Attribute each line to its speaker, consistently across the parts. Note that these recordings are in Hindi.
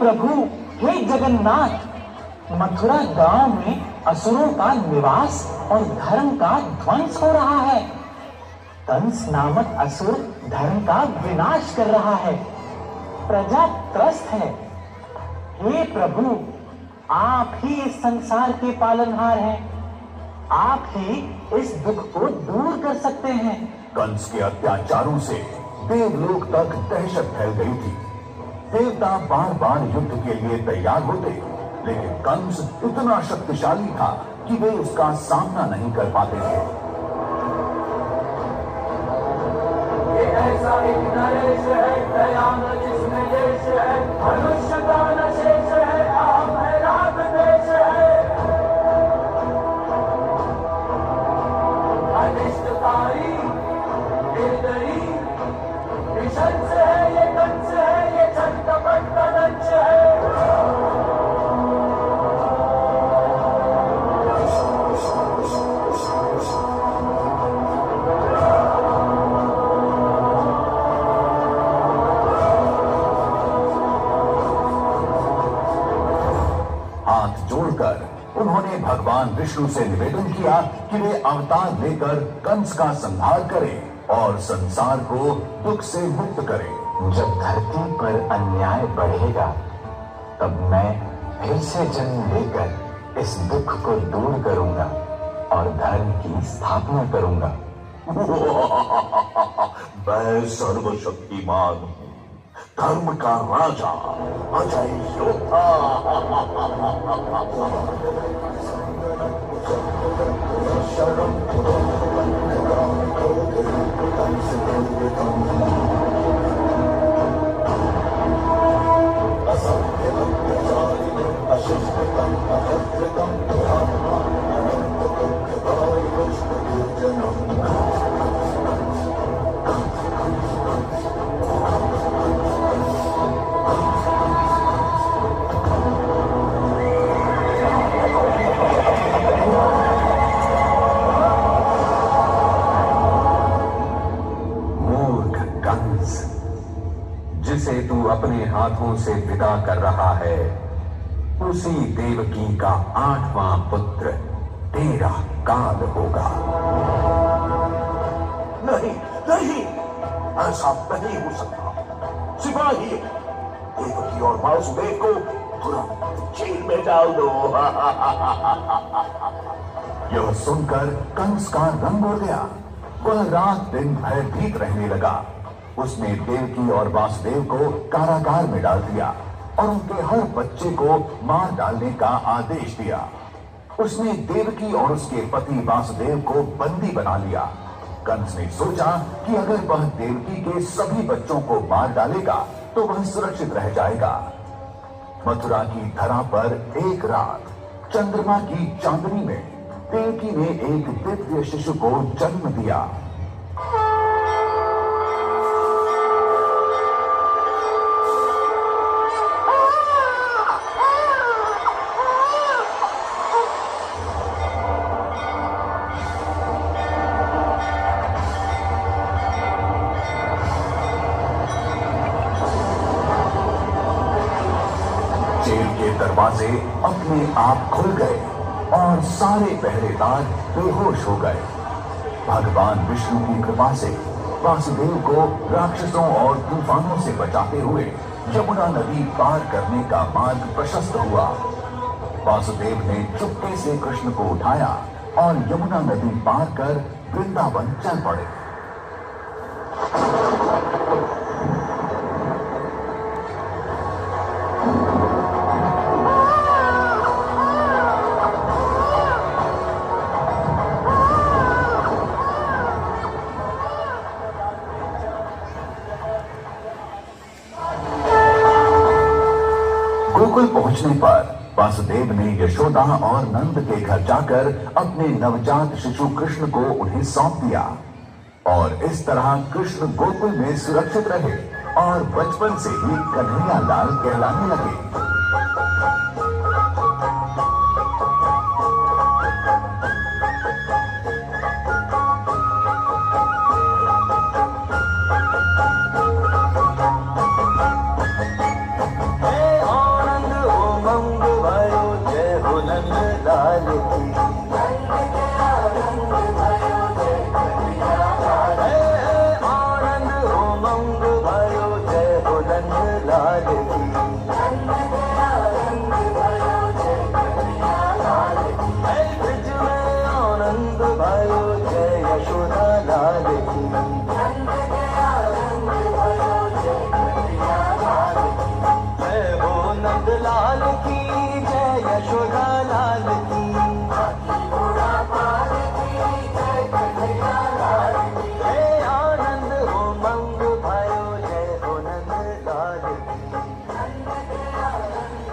Speaker 1: प्रभु, हे जगन्नाथ, मथुरा गांव में असुरों का निवास और धर्म का ध्वंस हो रहा है। कंस नामक असुर धर्म का विनाश कर रहा है। प्रजा त्रस्त है। हे प्रभु, आप ही इस संसार के पालनहार हैं। आप ही इस दुख को दूर कर सकते हैं।
Speaker 2: कंस के अत्याचारों से देवलोक तक दहशत फैल गई थी। देवता बार बार युद्ध के लिए तैयार होते, लेकिन कंस इतना शक्तिशाली था कि वे उसका सामना नहीं कर पाते थे।
Speaker 3: ये ऐसा एक नरेश है, दयान जिसमें देश है, मनुष्य का न शेष है, आम है राग देश है। अनिष्टकारी, निर्दयी, निशंस है ये कंस है, ये छल कपट का दंश है।
Speaker 2: हाथ जोड़कर उन्होंने भगवान विष्णु से निवेदन किया कि वे अवतार लेकर कंस का संहार करें और संसार को दुख से मुक्त करें।
Speaker 1: जब धरती पर अन्याय बढ़ेगा, तब मैं फिर से जन्म लेकर इस दुख को दूर करूंगा और धर्म की स्थापना करूंगा।
Speaker 2: मैं सर्वशक्तिमान हूँ, धर्म का राजा, अजय योद्धा। जिसे तू अपने हाथों से विदा कर रहा है, उसी देवकी का 8वां पुत्र तेरा काल होगा। नहीं नहीं, ऐसा नहीं हो सकता। सिपाही, देवकी और वासुदेव को तुरंत जेल में डाल दो। यह सुनकर कंस का रंग उड़ गया। वह रात दिन भयभीत रहने लगा। उसने देवकी और वासुदेव को कारागार में डाल दिया और उनके हर बच्चे को मार डालने का आदेश दिया। उसने देवकी और उसके पति वासुदेव को बंदी बना लिया। कंस ने सोचा कि अगर वह देवकी के सभी बच्चों को मार डालेगा तो वह सुरक्षित रह जाएगा। मथुरा की धरा पर एक रात चंद्रमा की चांदनी में देवकी ने एक दिव्य शिशु को जन्म दिया। जेल के दरवाजे अपने आप खुल गए और सारे पहरेदार बेहोश हो गए। भगवान विष्णु की कृपा से वासुदेव को राक्षसों और तूफानों से बचाते हुए यमुना नदी पार करने का मार्ग प्रशस्त हुआ। वासुदेव ने चुपके से कृष्ण को उठाया और यमुना नदी पार कर वृंदावन चल पड़े। गोकुल पहुंचने पर वासुदेव ने यशोदा और नंद के घर जाकर अपने नवजात शिशु कृष्ण को उन्हें सौंप दिया और इस तरह कृष्ण गोकुल में सुरक्षित रहे और बचपन से ही कन्हैया लाल कहलाने लगे।
Speaker 3: और यशोदा लाल की। नंद गया रंग भयो जय कन्हैया लाल की। जय हो नंद लाल की, जय यशोदा लाल की। हाथी घोड़ा पाल की, जय कन्हैया लाल की। जय आनंद हो मंग भयो जय हो नंद लाल की। नंद गया रंग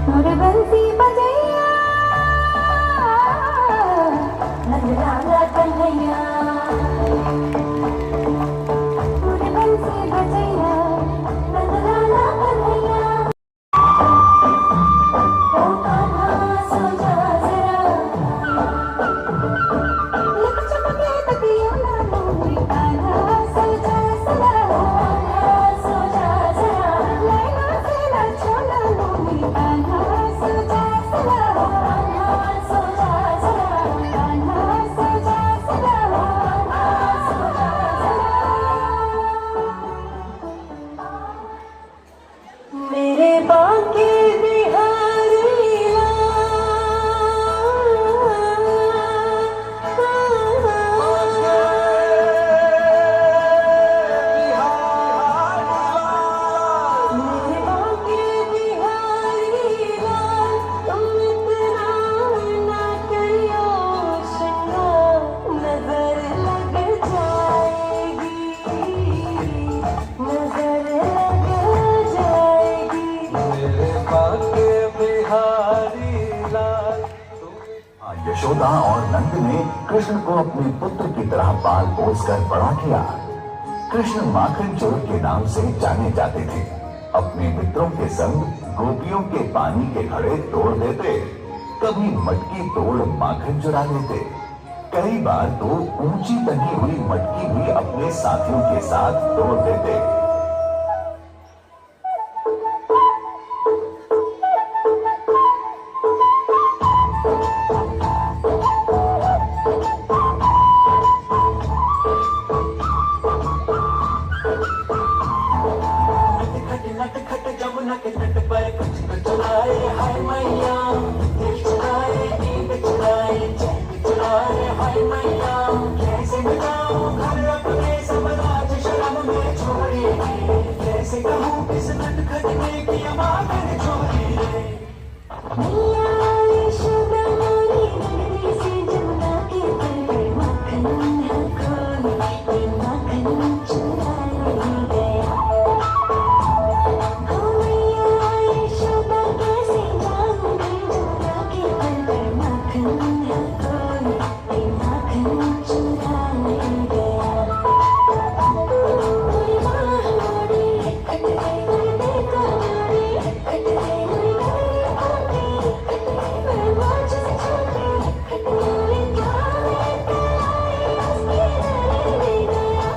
Speaker 4: मोरे बंसी बजैया नंद लाला कन्हैया। मोरे बंसी बजैया नंद लाला कन्हैया। ओ कान्हा सो जा जरा, लुक छुप के तकिया ना लूंगी। कान्हा सो जा जरा, कान्हा सो जा जरा, लैला से ना छोड़ा लूंगी। कान्हा सो जा जरा, कान्हा सो जा जरा, कान्हा सो जा जरा, कान्हा सो जा जरा। मेरे बांके बिहारी मेरे बांके बिहारी लाल, तुम इतना ना करियो श्रृंगार, नजर लग जाएगी, नजर लग जाएगी।
Speaker 3: मेरे बांके बिहारी लाल।
Speaker 2: यशोदा और नंद ने कृष्ण को अपने पुत्र की तरह पाल पोस कर बड़ा किया। कृष्ण माखन चोर के नाम से जाने जाते थे। अपने मित्रों के संग गोपियों के पानी के घड़े तोड़ देते, कभी मटकी तोड़ माखन चुरा लेते, कई बार तो ऊंची टंगी हुई मटकी भी अपने साथियों के साथ तोड़ देते।
Speaker 3: नटखट जमुना के तट पर कुछ तो चुराए हाय मैया। दिल चुराए, नींद चुराए, चैन चुराए हाय मैया। कैसे मिटाऊं घर अपने सब राज शर्म में छोड़े। कैसे कहूँ किस नटखट ने किया मांगन चोरी रे।
Speaker 4: मैया यशोदा मोरी नगरी से जमुना के तट, माखन है खोए, ये माखन चुराया गया। हो मैया यशोदा कैसे जाऊं मैं जमुना के तट, माखन है खोए, ये माखन चुराया गया। मेरी माँ मोरी कट गई मेरे देखा जोड़ी, कट गई मेरी गली आती, कट गई मेरे बाँझ से छोटी, कट गई क्या लेके आई उसकी नैनी ले गया।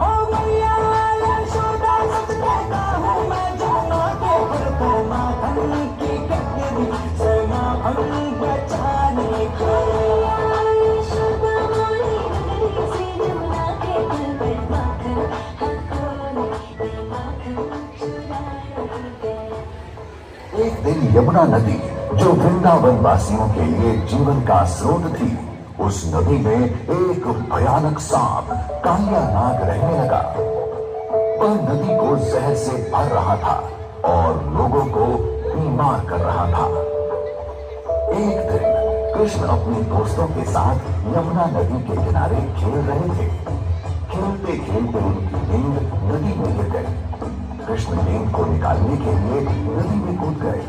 Speaker 3: हो मैया यशोदा सच कहता हूँ मैं जमुना के पुर पर माखन की कटरी से माखन बचाने को।
Speaker 4: मैया यशोदा मोरी नगरी से जमुना के तट पर, माखन है खोए, ये माखन चुराया गया।
Speaker 2: एक दिन यमुना नदी, जो वृंदावन वासियों के लिए जीवन का स्रोत थी, उस नदी में एक भयानक सांप कालिया नाग रहने लगा। वह नदी को जहर से भर रहा था और लोगों को बीमार कर रहा था। एक दिन कृष्ण अपने दोस्तों के साथ यमुना नदी के किनारे खेल रहे थे। खेलते खेलते उनकी गेंद नदी में गिर गई। कृष्ण गेंद को निकालने के लिए नदी में कूद गए।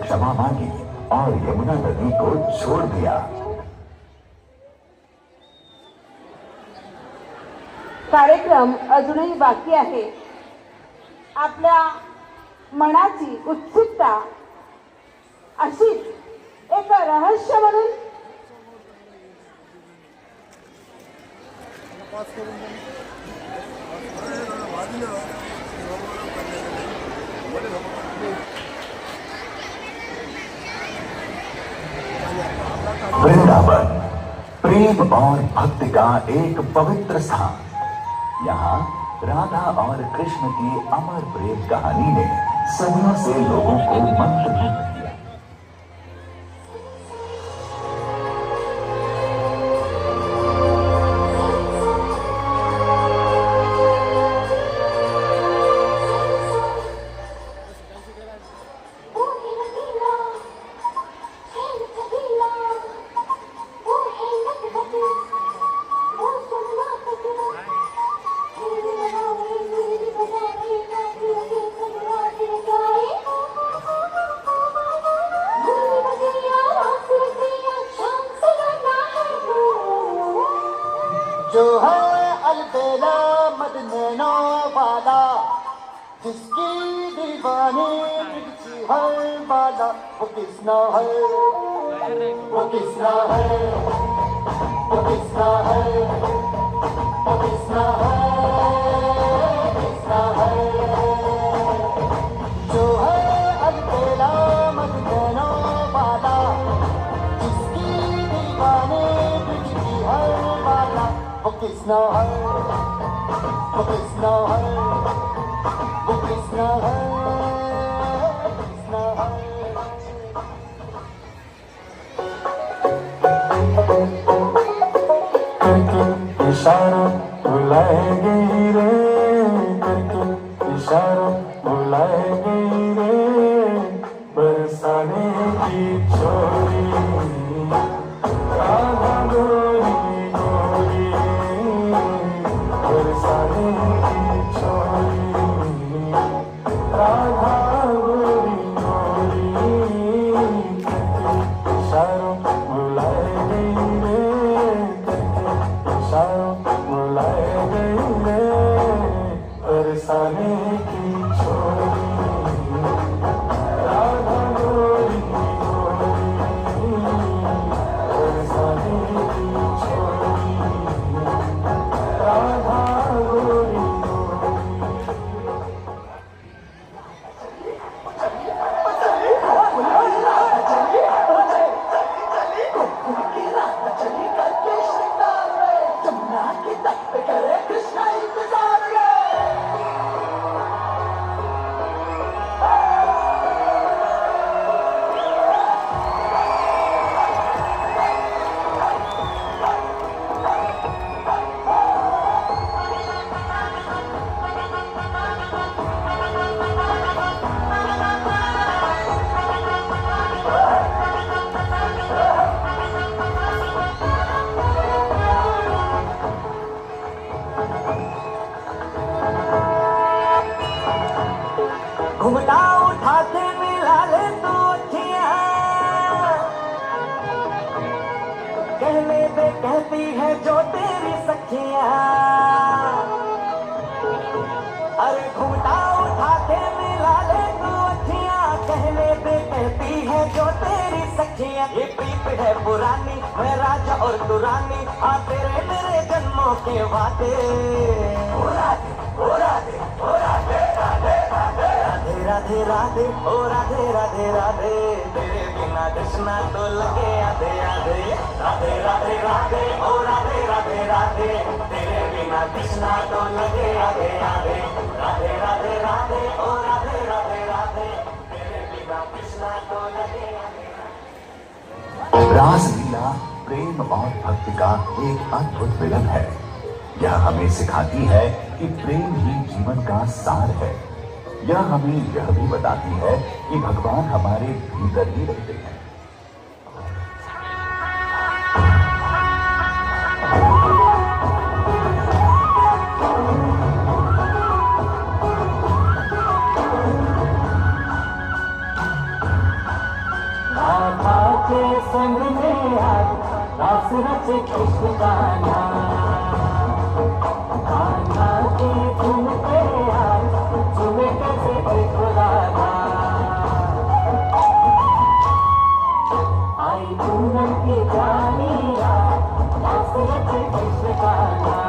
Speaker 2: क्षमा मांगी और यमुना नदी को छोड़ दिया।
Speaker 5: कार्यक्रम अजूनही बाकी आहे। आपल्या मनाची उत्सुकता अशीच एक रहस्य म्हणून
Speaker 2: वृंदावन प्रेम और भक्ति का एक पवित्र स्थान। यहाँ राधा और कृष्ण की अमर प्रेम कहानी ने सदियों से लोगों को मंत्रमुग्ध किया।
Speaker 3: जो है अलबेला मदनैनो वाला, जिसकी दीवानी बिगसी हर बाला, वो किसना है, वो किसना है, वो किसना है, वो किसना है, किसना है। जो है अलबेला मदनैनो वाला, जिसकी दीवानी बिगसी हर बाला, वो किसना है, वो किसना है, वो किसना है, किसना है।
Speaker 6: करके इशारा बुलाएगी रे, करके इशारा बुलाएगी रे, बरसाने की छोरी राधा गोरी गोरी, बरसाने की छोरी राधा गोरी गोरी, करके इशारा बुलाएगी रे, करके इशारा बुलाएगी रे, बरसाने की छोरी राधा गोरी गोरी, बरसाने की छोरी राधा गोरी गोरी।
Speaker 3: घुमटा उठा के मिला ले तू अखियां, कहने पे कहती है जो तेरी सखियां। अरे घुमटा उठा के मिला ले तू अखियां, कहने पे कहती है जो तेरी सखियां। ये प्रीत है पुरानी, मैं राजा और तू रानी, आ तेरे मेरे जन्मों के वादे। ओ राधे, ओ राधे, ओ राधे, राधे राधे राधे राधे, ओ राधे राधे राधे, तेरे बिना कृष्णा तो लगे आधे आधे। राधे राधे राधे, ओ राधे राधे राधे, तेरे बिना कृष्णा तो लगे आधे आधे। राधे राधे राधे, ओ राधे राधे राधे, तेरे बिना कृष्णा तो लगे आधे।
Speaker 2: रासलीला प्रेम और भक्ति का एक अद्भुत मिलन है। यह हमें सिखाती है कि प्रेम ही जीवन का सार है। यह हमें यह भी बताती है कि भगवान हमारे भीतर ही रहते हैं।
Speaker 6: सचे कृष्ण कान्हा कान्हा की धुन पे आज तुम्हें कैसे देखो राधा आई पूनम की जानी रात सचे कृष्ण कान्हा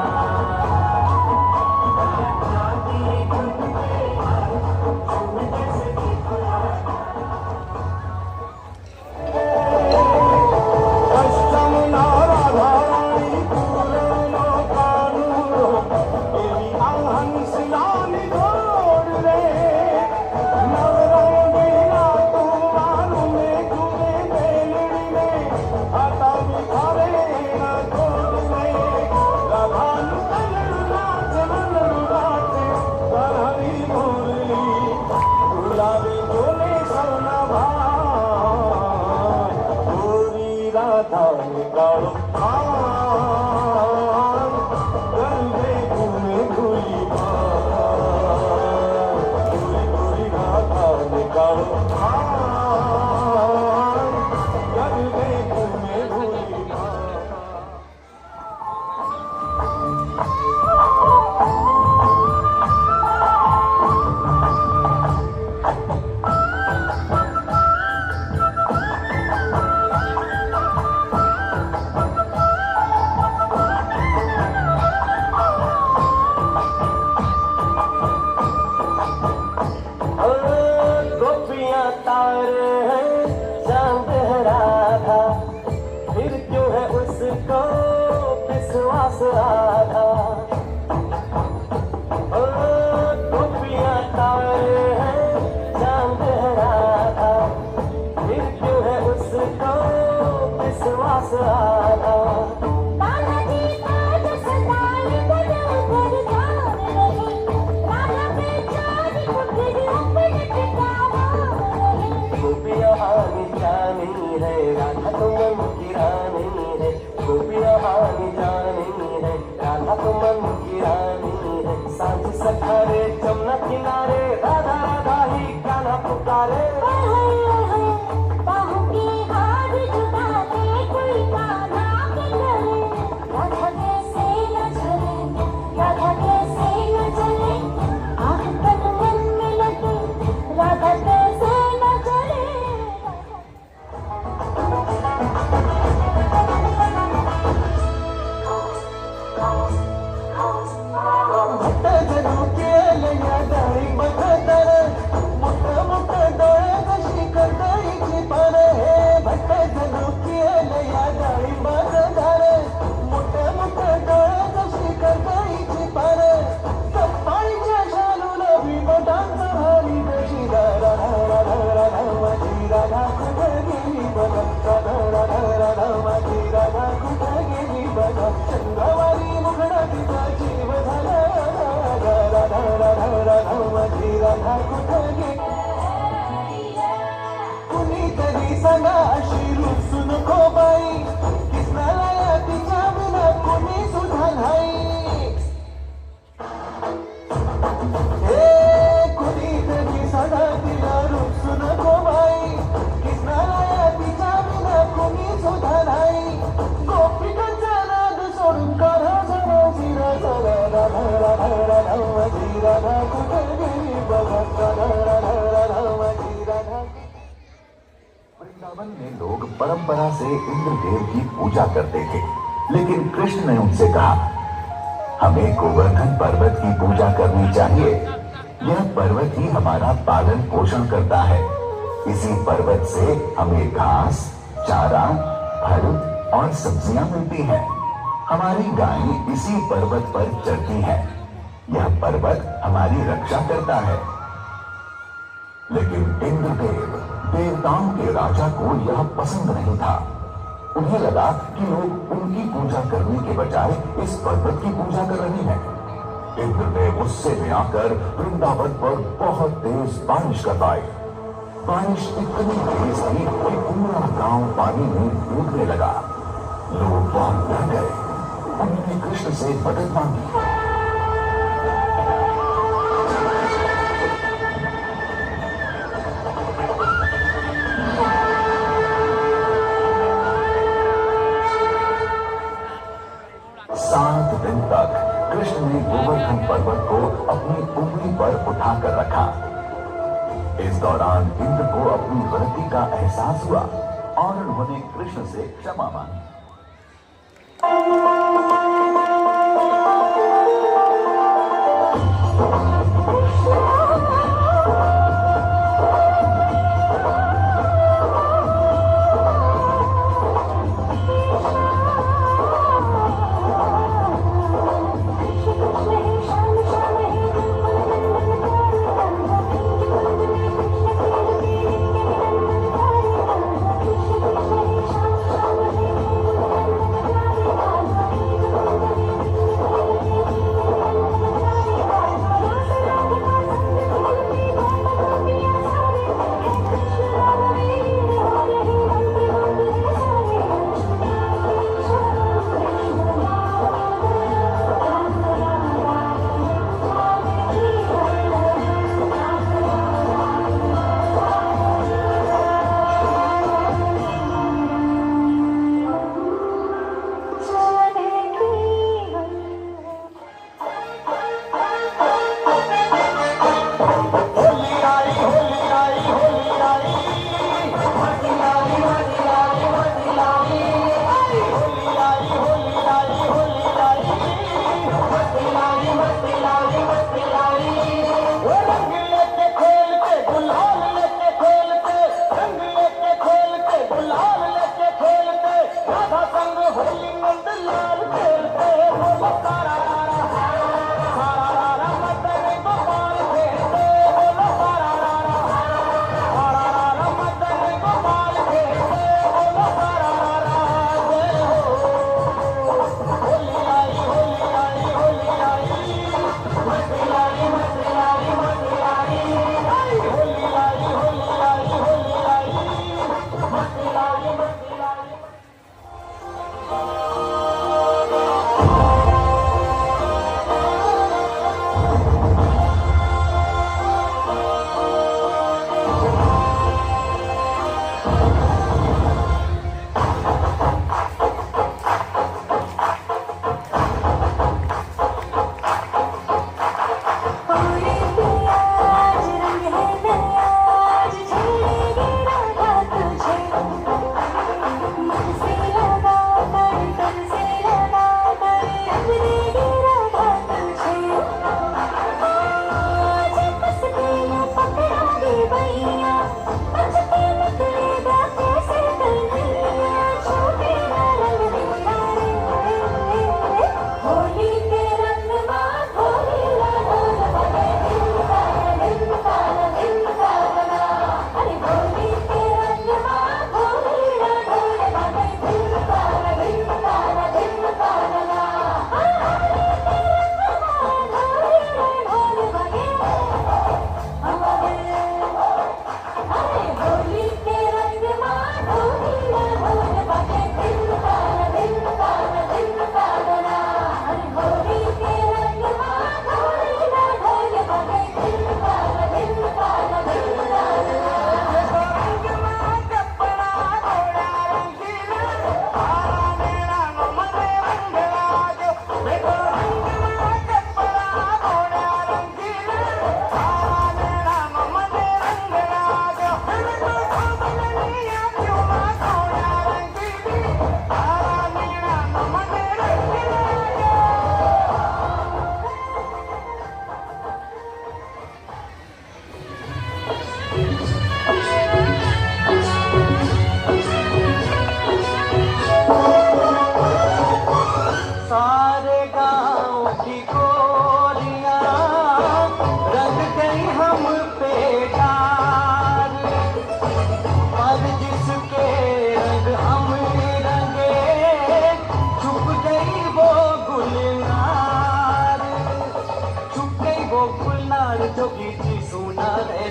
Speaker 6: कान्हा की धुन पे आज तुम्हें कैसे देखो राधा अष्टम नाराधारी पूर्ण कानूनो तेरी आहंस लानी छोड़ रे नवरंगीला तू मालूम में तुझे बेलड़ी में आता बिखारे ना छोड़ रे राधानु नाचे करहरी मुरली गुलाबी बोले सोना राधा निकालो गंगे तुम्हें भूली भूली राधा निकालो गंगे तुम्हें भूली गोपियां तारे हैं चांद है राधा फिर क्यों है उसको विश्वास राधा गोपियां तारे हैं चांद है राधा फिर क्यों है उसको विश्वास राधा
Speaker 4: बालाजी आज सदाई बदल कर जान रहे राधा बेचारी को फिर अपने ठिकाना रहे
Speaker 6: गोपियां हानि जानी है राधा तो मन की रानी है गोपियां हानि जानी है राधा तो मन की रानी है सांझ सखारे जमुना किनारे राधा राधा ही गाना पुकारे
Speaker 4: बाहों की हार जुटा दे कोई गाना के करे राधा कैसे न चले राधा कैसे न चले आँख तन मन में लगे राधा कैसे न चले
Speaker 6: चंद्रवारी मुखडा तिचा जीव झाला राधा कुठे गे कुणीतरी सांगा अशी रुसून नको बाई कृष्णाला तिच्या विना कोणी सुद्धा नाही कुणीतरी सांगा तिला रुसून नको बाई कृष्णाला तिच्या विना कोणी सुद्धा नाही गोपिकांचा नाद सोडून काढा जरा जिरा जरा राधा राधा राधा माझी राधा कुठे गेली बघा राधा राधा राधा माझी राधा
Speaker 2: वृंदावन में लोग परंपरा से इंद्रदेव की पूजा करते थे, लेकिन कृष्ण ने उनसे कहा, हमें गोवर्धन पर्वत की पूजा करनी चाहिए। यह पर्वत ही हमारा पालन पोषण करता है। इसी पर्वत से हमें घास, चारा, फल और सब्जियां मिलती हैं। हमारी गायें इसी पर्वत पर चरती हैं। यह पर्वत हमारी रक्षा करता है। लेकिन इंद्रदेव, देवताओं के राजा को यह पसंद नहीं था। उन्हें लगा कि लोग उनकी पूजा करने के बजाय इस पर्वत की पूजा कर रहे हैं। इंद्रदेव गुस्से में आकर वृंदावन पर बहुत तेज बारिश करवाई। बारिश इतनी तेज थी कि पूरा गांव पानी में डूबने लगा। लोग बहुत डर गए। उन्होंने कृष्ण से मदद मांगी। अपनी उंगली पर उठाकर रखा। इस दौरान इंद्र को अपनी गलती का एहसास हुआ और उन्होंने कृष्ण से क्षमा मांगी।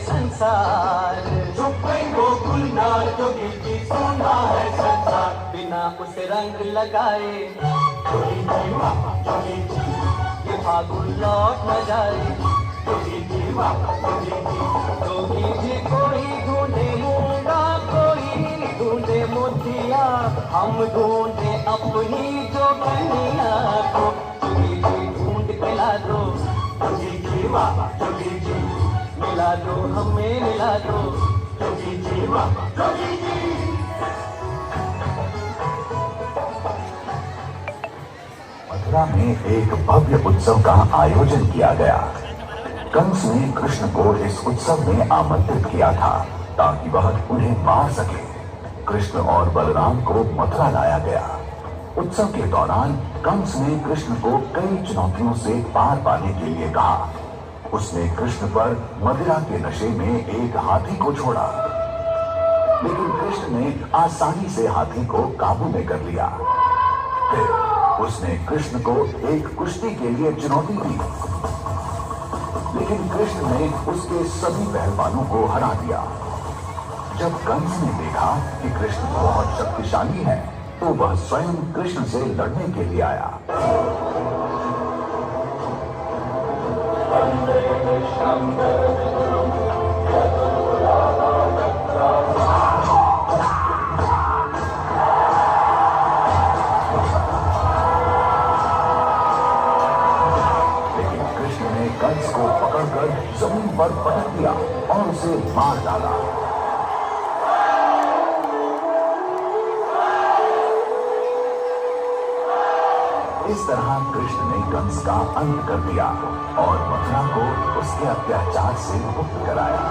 Speaker 3: संसार चुप गई वो गुलनार जो गिरती सोना है संसार बिना उसे रंग लगाए ये फागुन लौट न जाए जोगी जी कोई ढूंढे मूंगा कोई ढूंढे मोतिया हम ढूंढे अपनी जो कन्या को जोगी जी ढूंढ के ला दो जोगी जी वाह जोगी जी, मिला दो हमें मिला दो जोगी जी, वाह जोगी जी।
Speaker 2: मथुरा में एक भव्य उत्सव का आयोजन किया गया। कंस ने कृष्ण को इस उत्सव में आमंत्रित किया था ताकि वह उन्हें मार सके। कृष्ण और बलराम को मथुरा लाया गया। उत्सव के दौरान कंस ने कृष्ण को कई चुनौतियों से पार पाने के लिए कहा। उसने कृष्ण पर मदिरा के नशे में एक हाथी को छोड़ा, लेकिन कृष्ण ने आसानी से हाथी को काबू में कर लिया। फिर उसने कृष्ण को एक कुश्ती के लिए चुनौती दी, लेकिन कृष्ण ने उसके सभी पहलवानों को हरा दिया। जब कंस ने देखा कि कृष्ण बहुत शक्तिशाली है, तो वह स्वयं कृष्ण से लड़ने के लिए आया। लेकिन कृष्ण ने कंस को पकड़कर जमीन पर पटक दिया और उसे मार डाला। इस तरह कृष्ण ने कंस का अंत कर दिया और मथुरा को उसके अत्याचार से मुक्त कराया।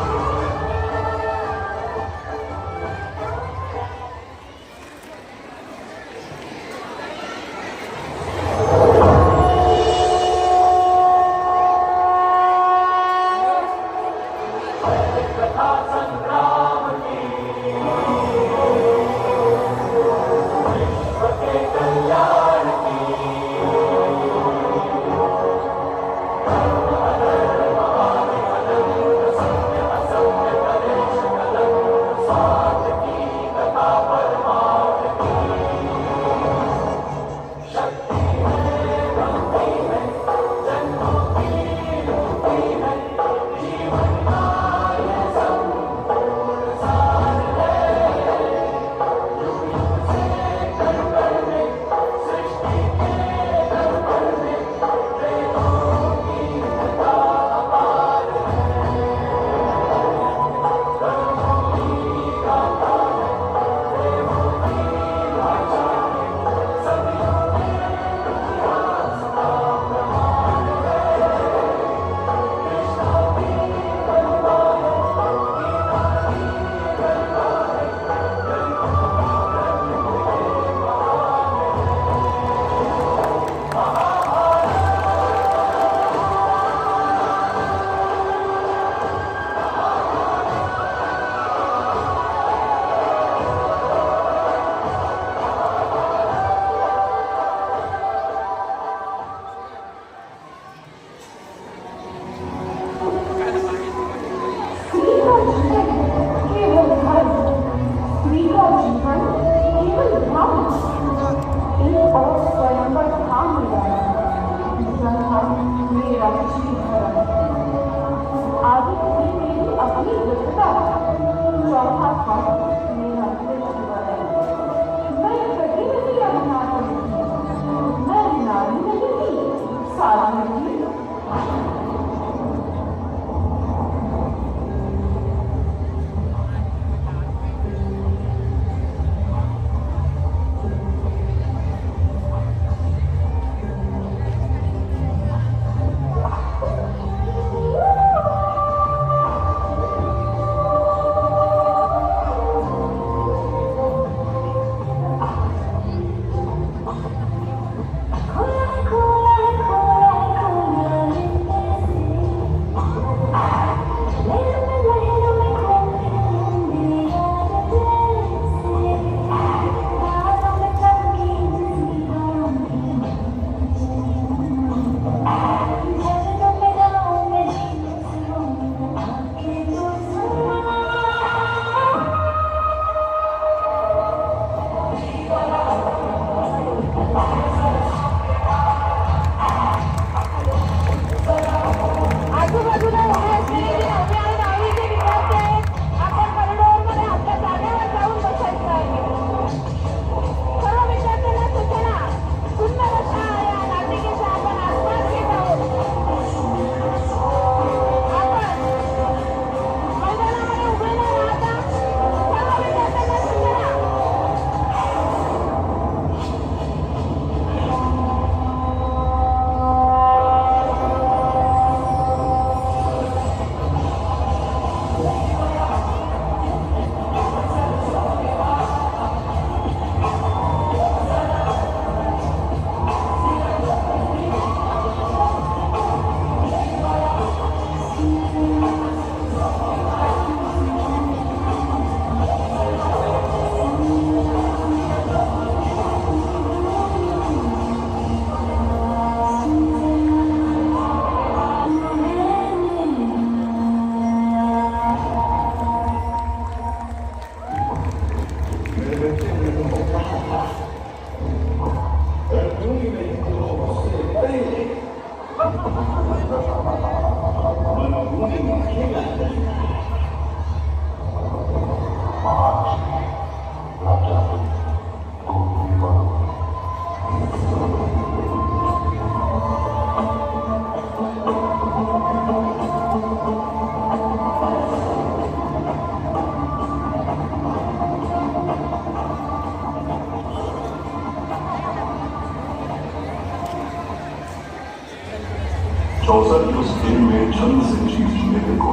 Speaker 7: चौसठ उस दिन में छंद से चीज मेरे को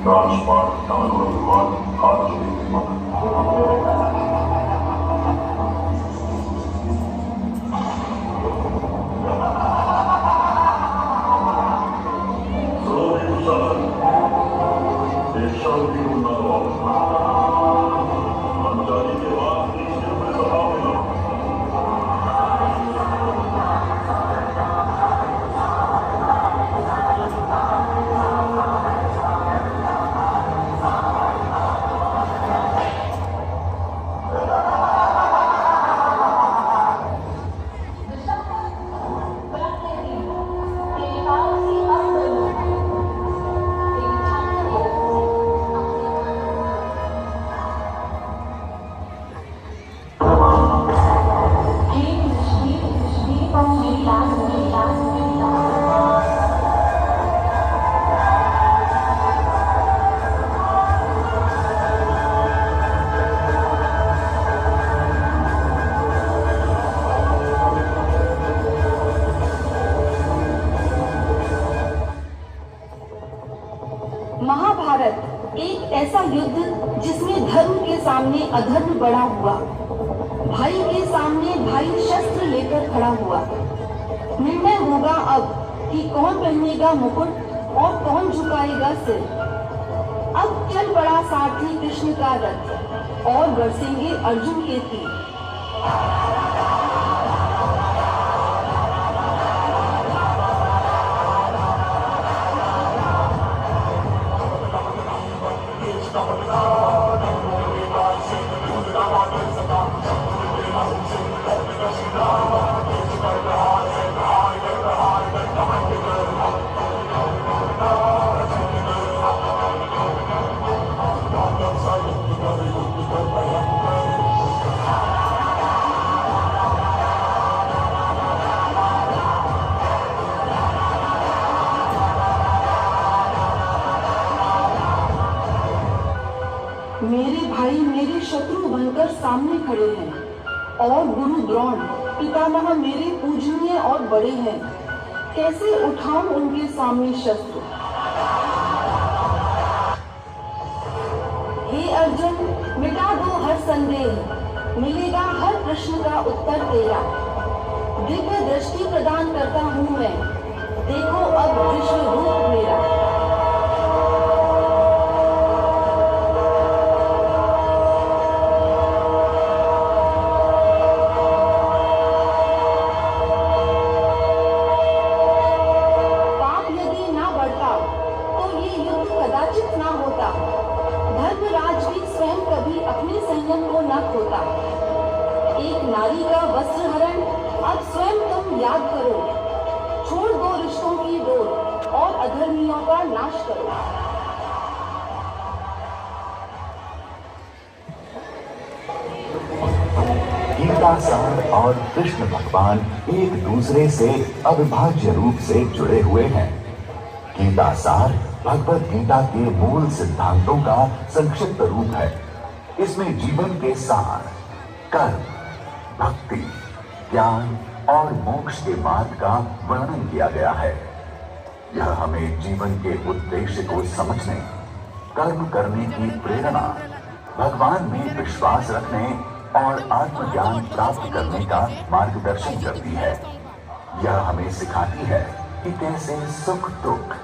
Speaker 7: राजपाट तान और अभिमान हाथ जोड़े मत
Speaker 5: महाभारत एक ऐसा युद्ध जिसमें धर्म के सामने अधर्म बड़ा हुआ, भाई के सामने भाई शस्त्र लेकर खड़ा हुआ। निर्णय होगा अब कि कौन पहनेगा मुकुट और कौन झुकाएगा सिर। अब चल पड़ा सारथी कृष्ण का रथ और बरसेंगे अर्जुन के तीर। मेरे भाई मेरे शत्रु बनकर सामने खड़े हैं और गुरु द्रोण पितामह मेरे पूजनीय और बड़े हैं। कैसे उठाऊं उनके सामने शस्त्र। हे अर्जुन, मिटा दो हर संदेह, मिलेगा हर प्रश्न का उत्तर तेरा। दिव्य दृष्टि प्रदान करता हूँ मैं, देखो अब विश्व रूप मेरा। धर्मराज भी स्वयं कभी अपने संयम को न खोता। एक नारी का वस्त्र हरण अब स्वयं तुम याद करो। छोड़ दो रिश्तों की डोर और अधर्मियों का नाश करो।
Speaker 2: गीता सार और कृष्ण भगवान एक दूसरे से अविभाज्य रूप से जुड़े हुए हैं। गीता सार भगवत गीता के मूल सिद्धांतों का संक्षिप्त रूप है। इसमें जीवन के सार, कर्म, भक्ति, ज्ञान और मोक्ष के मार्ग का वर्णन किया गया है। यह हमें जीवन के उद्देश्य को समझने, कर्म करने की प्रेरणा, भगवान में विश्वास रखने और आत्मज्ञान प्राप्त करने का मार्गदर्शन करती है। यह हमें सिखाती है कि कैसे सुख दुख,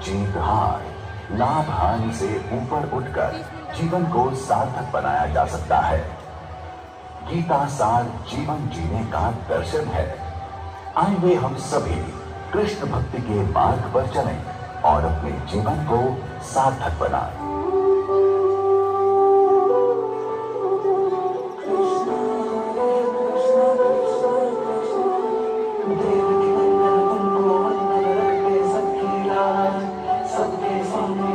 Speaker 2: जीत हार, लाभ हानि से ऊपर उठकर जीवन को सार्थक बनाया जा सकता है। गीता सार जीवन जीने का दर्शन है। आइए हम सभी कृष्ण भक्ति के मार्ग पर चलें और अपने जीवन को सार्थक बनाएं।
Speaker 6: सबके सामने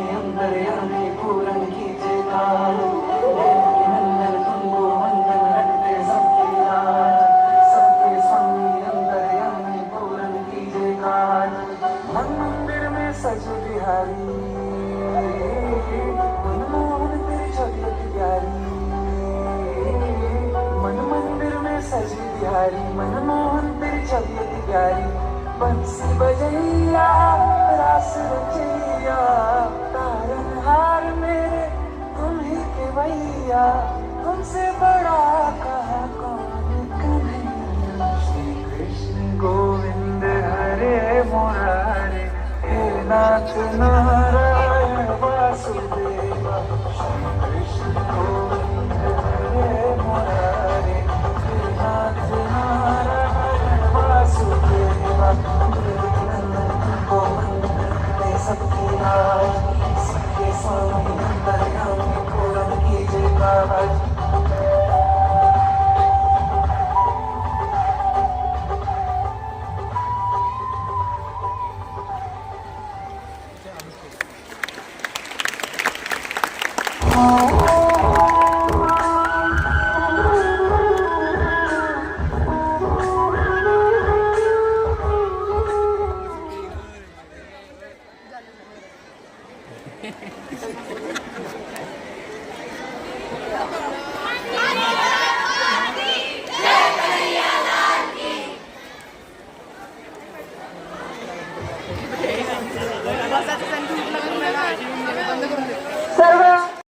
Speaker 6: प्यारी मनमोहन तेरी चॉकलेट प्यारी मन मंदिर में सजी बिहारी मनमोहन तेरी चॉकलेट प्यारी बंसी बजैया रास रचैया तारनहार मेरे तुम ही के भैया तुमसे बड़ा कहा कौन कन्हैया श्री कृष्ण गोविंद हरे मुरारे हे नाथ नारायण वासुदेव श्री कृष्ण गोविंद हरे मुरारे हे नाथ नारायण वासुदेव गोविंद ने सबकी राज सबके स्वामी अंतर्यामी पूर्ण कीजिए काज